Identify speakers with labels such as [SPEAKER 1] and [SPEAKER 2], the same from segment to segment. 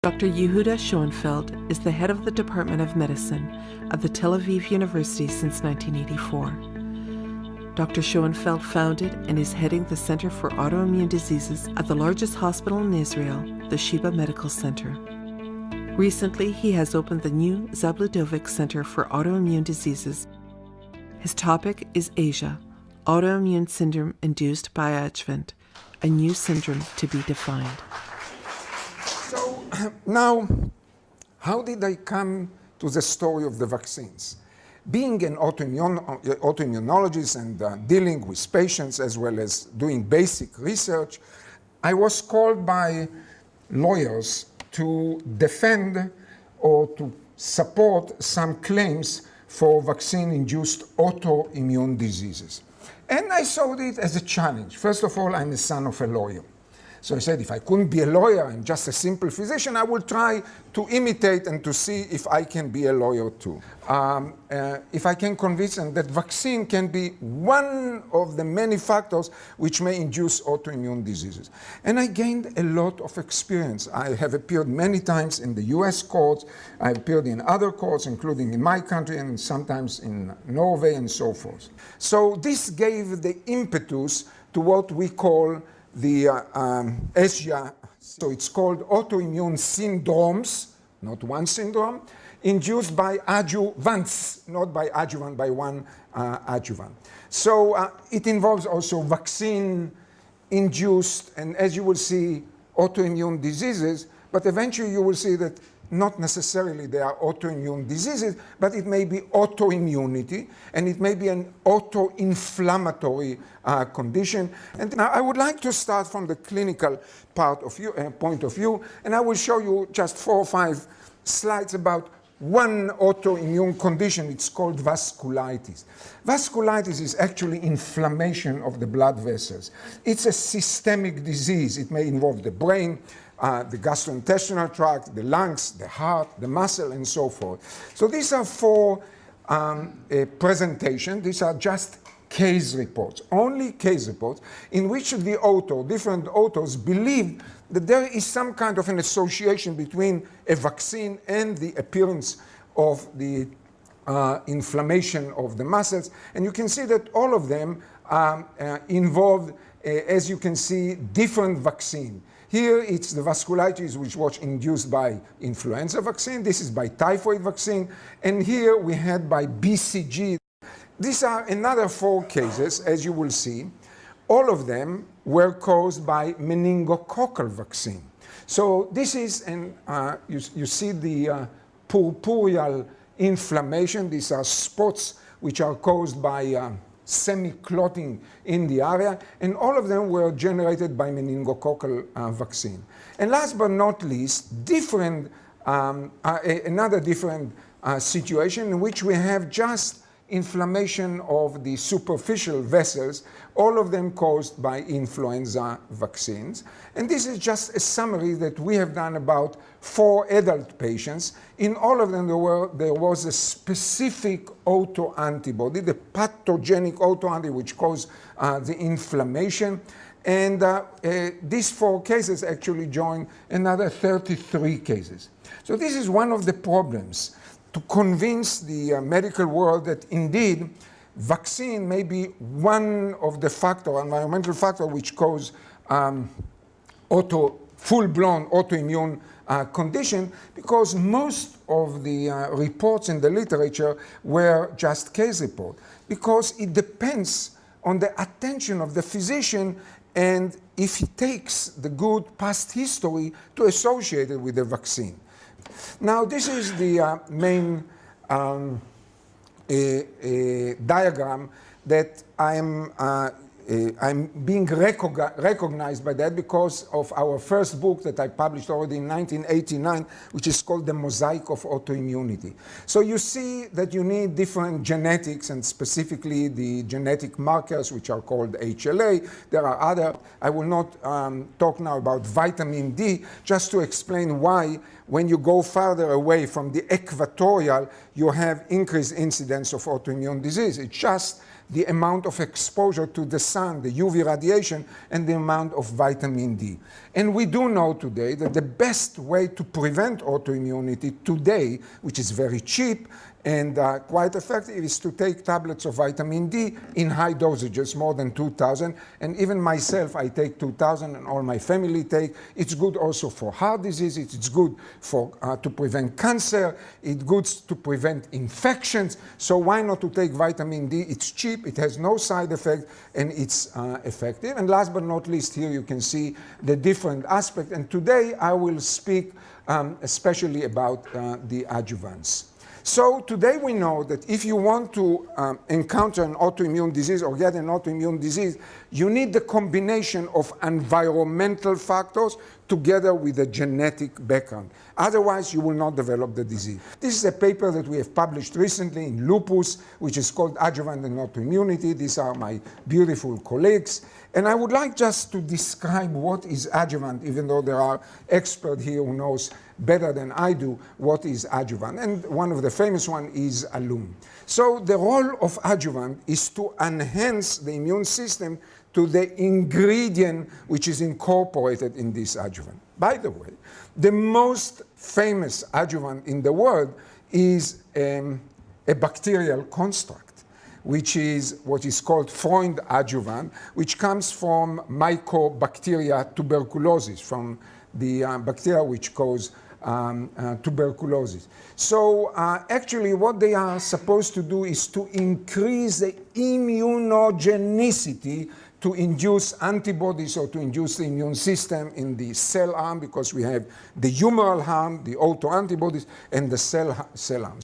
[SPEAKER 1] Dr. Yehuda Schoenfeld is the head of the Department of Medicine at the Tel Aviv University since 1984. Dr. Schoenfeld founded and is heading the Center for Autoimmune Diseases at the largest hospital in Israel, the Sheba Medical Center. Recently, he has opened the new Zabludovic Center for Autoimmune Diseases. His topic is Asia, autoimmune syndrome induced by adjuvant, a new syndrome to be defined.
[SPEAKER 2] So now, how did I come to the story of the vaccines? Being an autoimmunologist and dealing with patients as well as doing basic research, I was called by lawyers to defend or to support some claims for vaccine-induced autoimmune diseases. And I saw it as a challenge. First of all, I'm the son of a lawyer. So I said, if I couldn't be a lawyer and just a simple physician, I will try to imitate and to see if I can be a lawyer too. If I can convince them that vaccine can be one of the many factors which may induce autoimmune diseases. And I gained a lot of experience. I have appeared many times in the US courts. I've appeared in other courts, including in my country and sometimes in Norway and so forth. So this gave the impetus to what we call the Asia, so it's called autoimmune syndromes, not one syndrome, induced by adjuvants, not by adjuvant, by one adjuvant. So it involves also vaccine-induced, and as you will see, autoimmune diseases, but eventually you will see that not necessarily they are autoimmune diseases, but it may be autoimmunity, and it may be an auto-inflammatory condition. And now I would like to start from the clinical point of view, and I will show you just 4 or 5 slides about one autoimmune condition. It's called vasculitis. Vasculitis is actually inflammation of the blood vessels. It's a systemic disease. It may involve the brain, the gastrointestinal tract, the lungs, the heart, the muscle, and so forth. So these are 4 presentations. These are just case reports, only case reports, in which the author, different authors, believe that there is some kind of an association between a vaccine and the appearance of the inflammation of the muscles. And you can see that all of them involved, as you can see, different vaccine. Here it's the vasculitis which was induced by influenza vaccine. This is by typhoid vaccine. And here we had by BCG. These are another 4 cases, as you will see. All of them were caused by meningococcal vaccine. So this is, you see the purpureal inflammation. These are spots which are caused by semi-clotting in the area, and all of them were generated by meningococcal vaccine. And last but not least, another different situation in which we have just inflammation of the superficial vessels, all of them caused by influenza vaccines. And this is just a summary that we have done about 4 adult patients. In all of them, there was a specific autoantibody, the pathogenic autoantibody which caused the inflammation. And these 4 cases actually join another 33 cases. So this is one of the problems, to convince the medical world that indeed vaccine may be one of the environmental factor which cause full-blown autoimmune condition, because most of the reports in the literature were just case report, because it depends on the attention of the physician and if he takes the good past history to associate it with the vaccine. Now, this is the main diagram that I'm being recognized by that because of our first book that I published already in 1989, which is called The Mosaic of Autoimmunity. So you see that you need different genetics, and specifically the genetic markers, which are called HLA. There are other. I will not talk now about vitamin D, just to explain why when you go farther away from the equatorial, you have increased incidence of autoimmune disease. It's just the amount of exposure to the sun, the UV radiation, and the amount of vitamin D. And we do know today that the best way to prevent autoimmunity today, which is very cheap and quite effective, is to take tablets of vitamin D in high dosages, more than 2,000. And even myself, I take 2,000, and all my family take. It's good also for heart disease. It's good for to prevent cancer. It's good to prevent infections. So why not to take vitamin D? It's cheap, it has no side effect, and it's effective. And last but not least, here you can see the different aspects. And today I will speak especially about the adjuvants. So today we know that if you want to encounter an autoimmune disease or get an autoimmune disease, you need the combination of environmental factors together with a genetic background. Otherwise, you will not develop the disease. This is a paper that we have published recently in Lupus, which is called Adjuvant and Autoimmunity. These are my beautiful colleagues. And I would like just to describe what is adjuvant, even though there are experts here who knows better than I do what is adjuvant. And one of the famous ones is alum. So the role of adjuvant is to enhance the immune system to the ingredient which is incorporated in this adjuvant. By the way, the most famous adjuvant in the world is a bacterial construct, which is what is called Freund adjuvant, which comes from Mycobacteria tuberculosis, from the bacteria which cause tuberculosis. So actually what they are supposed to do is to increase the immunogenicity to induce antibodies or to induce the immune system in the cell arm, because we have the humoral arm, the autoantibodies, and the cell arm.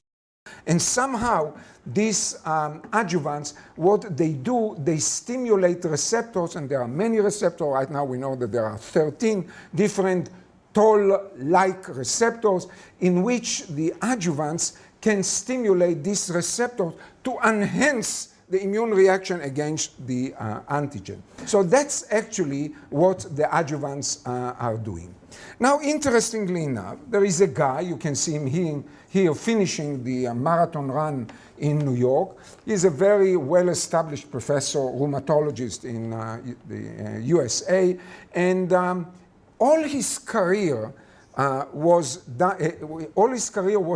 [SPEAKER 2] And somehow these adjuvants, what they do, they stimulate receptors, and there are many receptors. Right now we know that there are 13 different toll-like receptors in which the adjuvants can stimulate these receptors to enhance the immune reaction against the antigen. So that's actually what the adjuvants are doing. Now, interestingly enough, there is a guy, you can see him here finishing the marathon run in New York. He's a very well-established professor, rheumatologist in the USA, and all his career was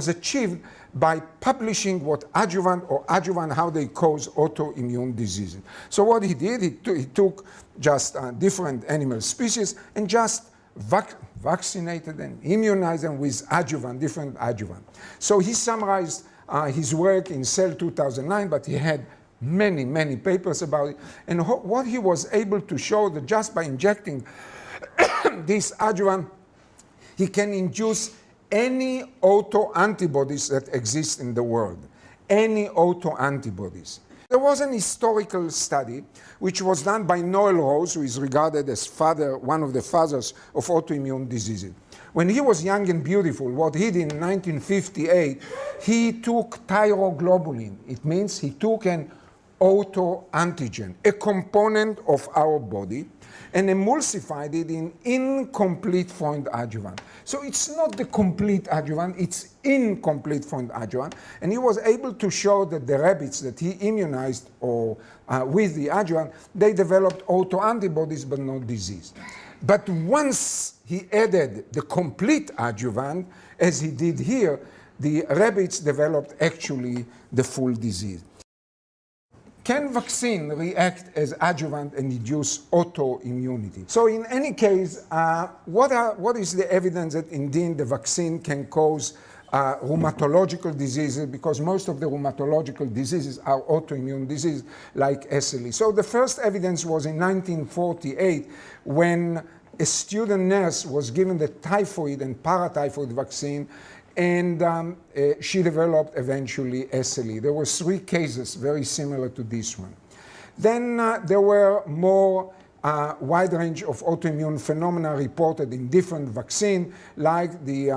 [SPEAKER 2] achieved by publishing what adjuvant how they cause autoimmune diseases. So what he did, he took just different animal species and just vaccinated and immunized them with different adjuvant. So he summarized his work in Cell 2009, but he had many, many papers about it. And what he was able to show that just by injecting this adjuvant, he can induce any autoantibodies that exist in the world, any autoantibodies. There was an historical study which was done by Noel Rose, who is regarded as one of the fathers of autoimmune diseases. When he was young and beautiful, what he did in 1958, he took thyroglobulin. It means he took an autoantigen, a component of our body, and emulsified it in incomplete Freund adjuvant. So it's not the complete adjuvant, it's incomplete Freund adjuvant. And he was able to show that the rabbits that he immunized with the adjuvant, they developed autoantibodies but not disease. But once he added the complete adjuvant, as he did here, the rabbits developed actually the full disease. Can vaccine react as adjuvant and induce autoimmunity? So in any case, what is the evidence that indeed the vaccine can cause rheumatological diseases, because most of the rheumatological diseases are autoimmune diseases like SLE. So the first evidence was in 1948 when a student nurse was given the typhoid and paratyphoid vaccine, and she developed eventually SLE. There were 3 cases very similar to this one. Then there were more wide range of autoimmune phenomena reported in different vaccines, like the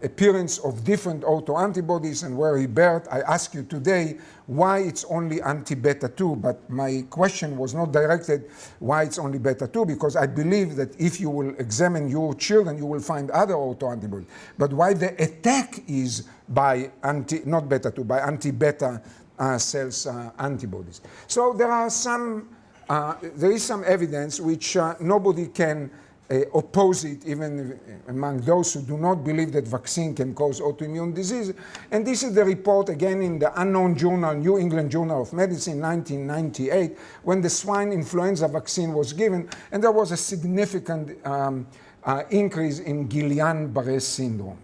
[SPEAKER 2] appearance of different autoantibodies. And where Hubert, I ask you today why it's only anti-beta 2, but my question was not directed why it's only beta 2, because I believe that if you will examine your children, you will find other autoantibodies. But why the attack is by not beta 2, by anti-beta cells antibodies. So there is some evidence which nobody can oppose it, even among those who do not believe that vaccine can cause autoimmune disease. And this is the report, again, in the unknown journal, New England Journal of Medicine, 1998, when the swine influenza vaccine was given, and there was a significant increase in Guillain-Barré syndrome.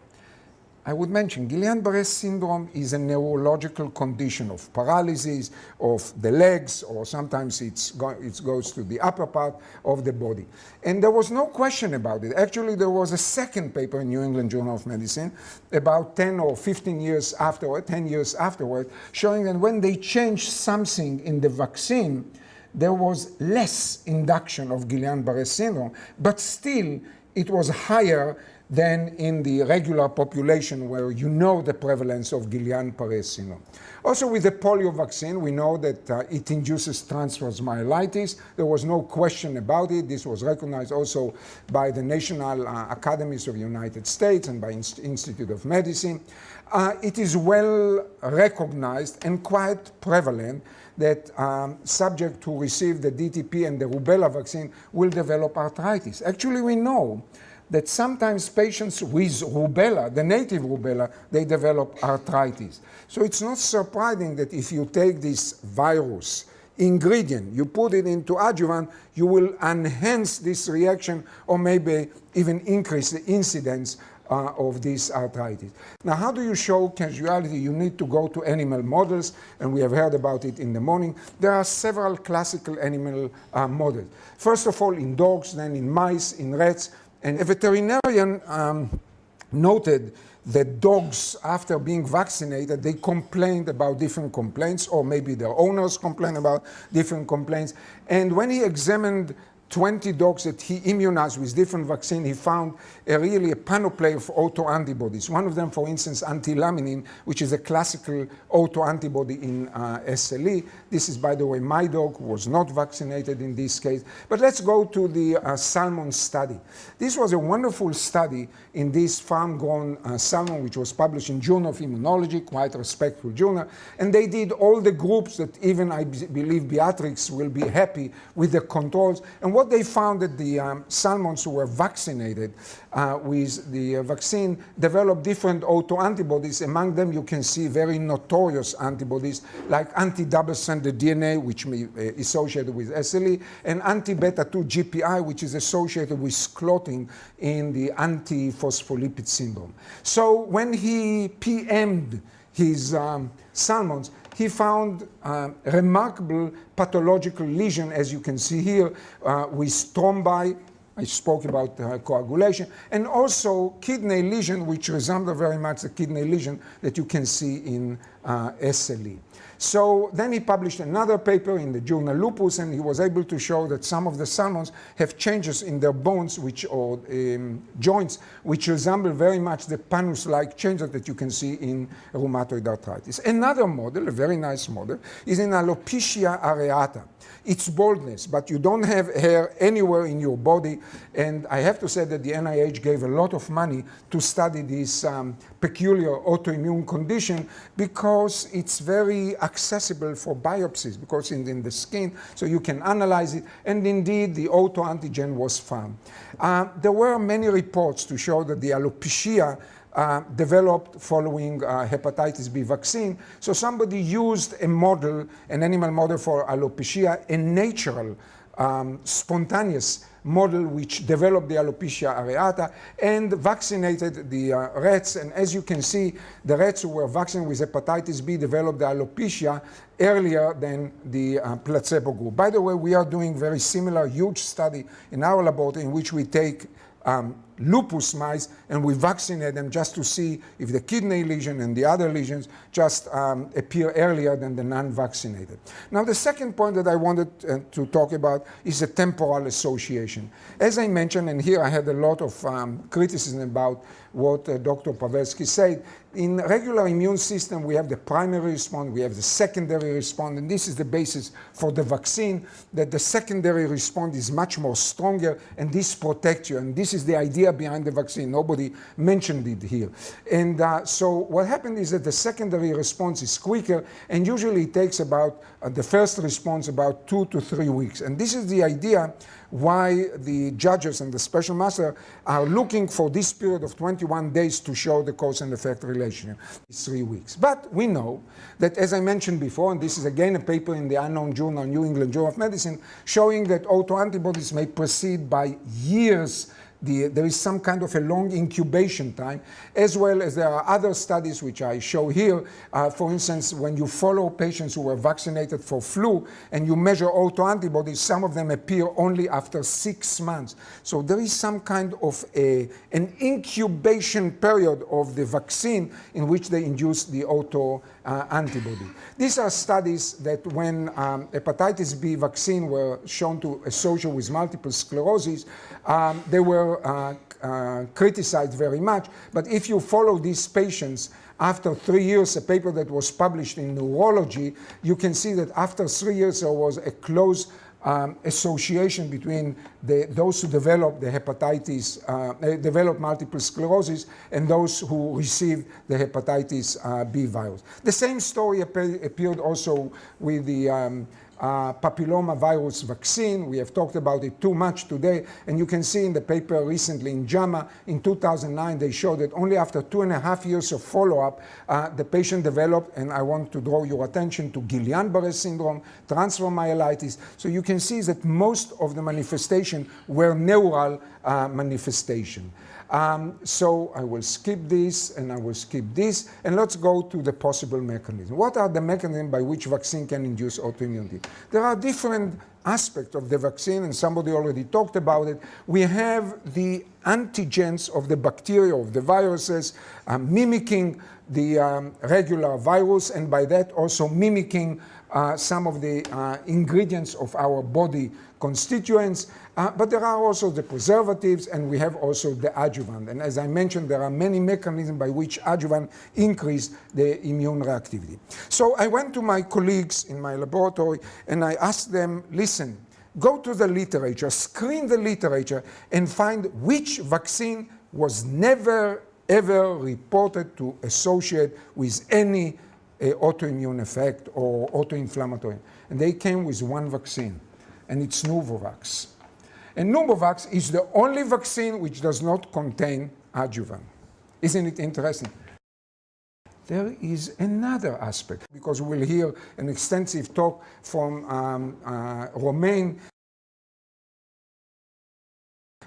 [SPEAKER 2] I would mention Guillain-Barré syndrome is a neurological condition of paralysis of the legs, or sometimes it goes to the upper part of the body. And there was no question about it. Actually, there was a second paper in New England Journal of Medicine about 10 or 15 years afterward, 10 years afterward, showing that when they changed something in the vaccine, there was less induction of Guillain-Barré syndrome, but still it was higher than in the regular population where you know the prevalence of Guillain-Barré syndrome. Also with the polio vaccine, we know that it induces transverse myelitis. There was no question about it. This was recognized also by the National Academies of the United States and by Institute of Medicine. It is well recognized and quite prevalent that subjects who receive the DTP and the rubella vaccine will develop arthritis. Actually, we know that sometimes patients with rubella, the native rubella, they develop arthritis. So it's not surprising that if you take this virus ingredient, you put it into adjuvant, you will enhance this reaction or maybe even increase the incidence of this arthritis. Now, how do you show causality? You need to go to animal models, and we have heard about it in the morning. There are several classical animal models. First of all, in dogs, then in mice, in rats. And a veterinarian noted that dogs, after being vaccinated, they complained about different complaints, or maybe their owners complained about different complaints. And when he examined 20 dogs that he immunized with different vaccines, he found really a panoply of autoantibodies. One of them, for instance, antilaminin, which is a classical autoantibody in SLE. This is, by the way, my dog who was not vaccinated in this case. But let's go to the salmon study. This was a wonderful study in this farm-grown salmon, which was published in Journal of Immunology, quite a respectful journal. And they did all the groups that even I believe Beatrix will be happy with the controls. And what they found that the salmons who were vaccinated with the vaccine developed different autoantibodies. Among them, you can see very notorious antibodies like anti-double-stranded DNA, which is associated with SLE, and anti-beta-2 GPI, which is associated with clotting in the anti-phospholipid syndrome. So when he PM'd his salmons, he found remarkable pathological lesion, as you can see here, with thrombi. I spoke about coagulation, and also kidney lesion, which resemble very much the kidney lesion that you can see in SLE. So then he published another paper in the journal Lupus, and he was able to show that some of the salmons have changes in their bones, or joints, which resemble very much the panus-like changes that you can see in rheumatoid arthritis. Another model, a very nice model, is in alopecia areata. It's baldness, but you don't have hair anywhere in your body. And I have to say that the NIH gave a lot of money to study this peculiar autoimmune condition because it's very accessible for biopsies, because it's in the skin, so you can analyze it. And indeed, the autoantigen was found. There were many reports to show that the alopecia developed following hepatitis B vaccine. So somebody used a model, an animal model for alopecia, a natural, spontaneous model which developed the alopecia areata and vaccinated the rats. And as you can see, the rats who were vaccinated with hepatitis B developed the alopecia earlier than the placebo group. By the way, we are doing very similar huge study in our laboratory in which we take lupus mice and we vaccinate them just to see if the kidney lesion and the other lesions just appear earlier than the non-vaccinated. Now, the second point that I wanted to talk about is the temporal association. As I mentioned, and here I had a lot of criticism about what Dr. Pawelski said, in regular immune system, we have the primary response, we have the secondary response, and this is the basis for the vaccine, that the secondary response is much more stronger, and this protects you. And this is the idea idea behind the vaccine. Nobody mentioned it here. And so what happened is that the secondary response is quicker, and usually it takes about the first response about 2 to 3 weeks. And this is the idea why the judges and the special master are looking for this period of 21 days to show the cause and effect relationship. It's 3 weeks. But we know that, as I mentioned before, and this is again a paper in the unknown journal, New England Journal of Medicine, showing that autoantibodies may proceed by years. There is some kind of a long incubation time, as well as there are other studies which I show here. For instance, when you follow patients who were vaccinated for flu and you measure autoantibodies, some of them appear only after 6 months. So there is some kind of an incubation period of the vaccine in which they induce the autoantibody. These are studies that when hepatitis B vaccine were shown to associate with multiple sclerosis, they were criticized very much. But if you follow these patients after 3 years, a paper that was published in Neurology, you can see that after 3 years there was a close association between those who developed the hepatitis, developed multiple sclerosis, and those who received the hepatitis B virus. The same story appeared also with the papilloma virus vaccine. We have talked about it too much today, and you can see in the paper recently in JAMA in 2009 they showed that only after 2.5 years of follow-up the patient developed, and I want to draw your attention to Guillain-Barré syndrome, transfer myelitis. So you can see that most of the manifestation were neural manifestation. So I will skip this and I will skip this, and let's go to the possible mechanism. What are the mechanisms by which vaccine can induce autoimmunity? There are different aspects of the vaccine, and somebody already talked about it. We have the antigens of the bacteria, of the viruses, mimicking the regular virus, and by that also mimicking some of the ingredients of our body constituents. But there are also the preservatives, and we have also the adjuvant. And as I mentioned, there are many mechanisms by which adjuvant increase the immune reactivity. So I went to my colleagues in my laboratory and I asked them, listen, go to the literature, screen the literature, and find which vaccine was never ever reported to associate with any autoimmune effect or autoinflammatory. And they came with one vaccine, and it's Pneumovax. And Pneumovax is the only vaccine which does not contain adjuvant. Isn't it interesting? There is another aspect, because we'll hear an extensive talk from Romain.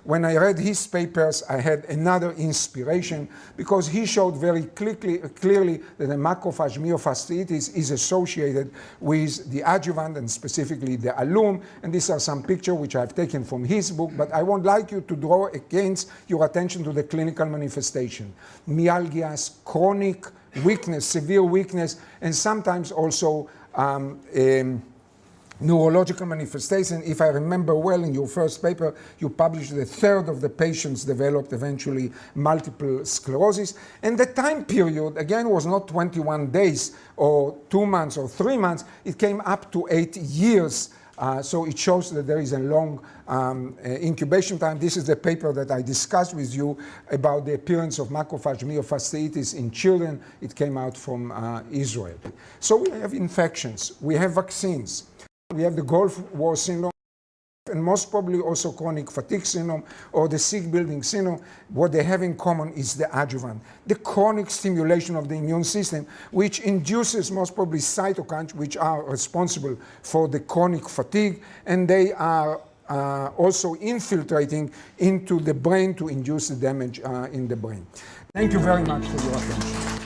[SPEAKER 2] When I read his papers, I had another inspiration, because he showed very clearly that the macrophage myofasciitis is associated with the adjuvant, and specifically the alum. And these are some pictures which I've taken from his book, but I would like you to draw against your attention to the clinical manifestation. Myalgias, chronic weakness, severe weakness, and sometimes also neurological manifestation. If I remember well, in your first paper, you published that 1/3 of the patients developed eventually multiple sclerosis. And the time period, again, was not 21 days or 2 months or 3 months. It came up to 8 years. So it shows that there is a long incubation time. This is the paper that I discussed with you about the appearance of macrophage myofasciitis in children. It came out from Israel. So we have infections. We have vaccines. We have the Gulf War syndrome, and most probably also chronic fatigue syndrome or the sick building syndrome. What they have in common is the adjuvant, the chronic stimulation of the immune system, which induces most probably cytokines which are responsible for the chronic fatigue, and they are also infiltrating into the brain to induce the damage in the brain. Thank you very much for your attention.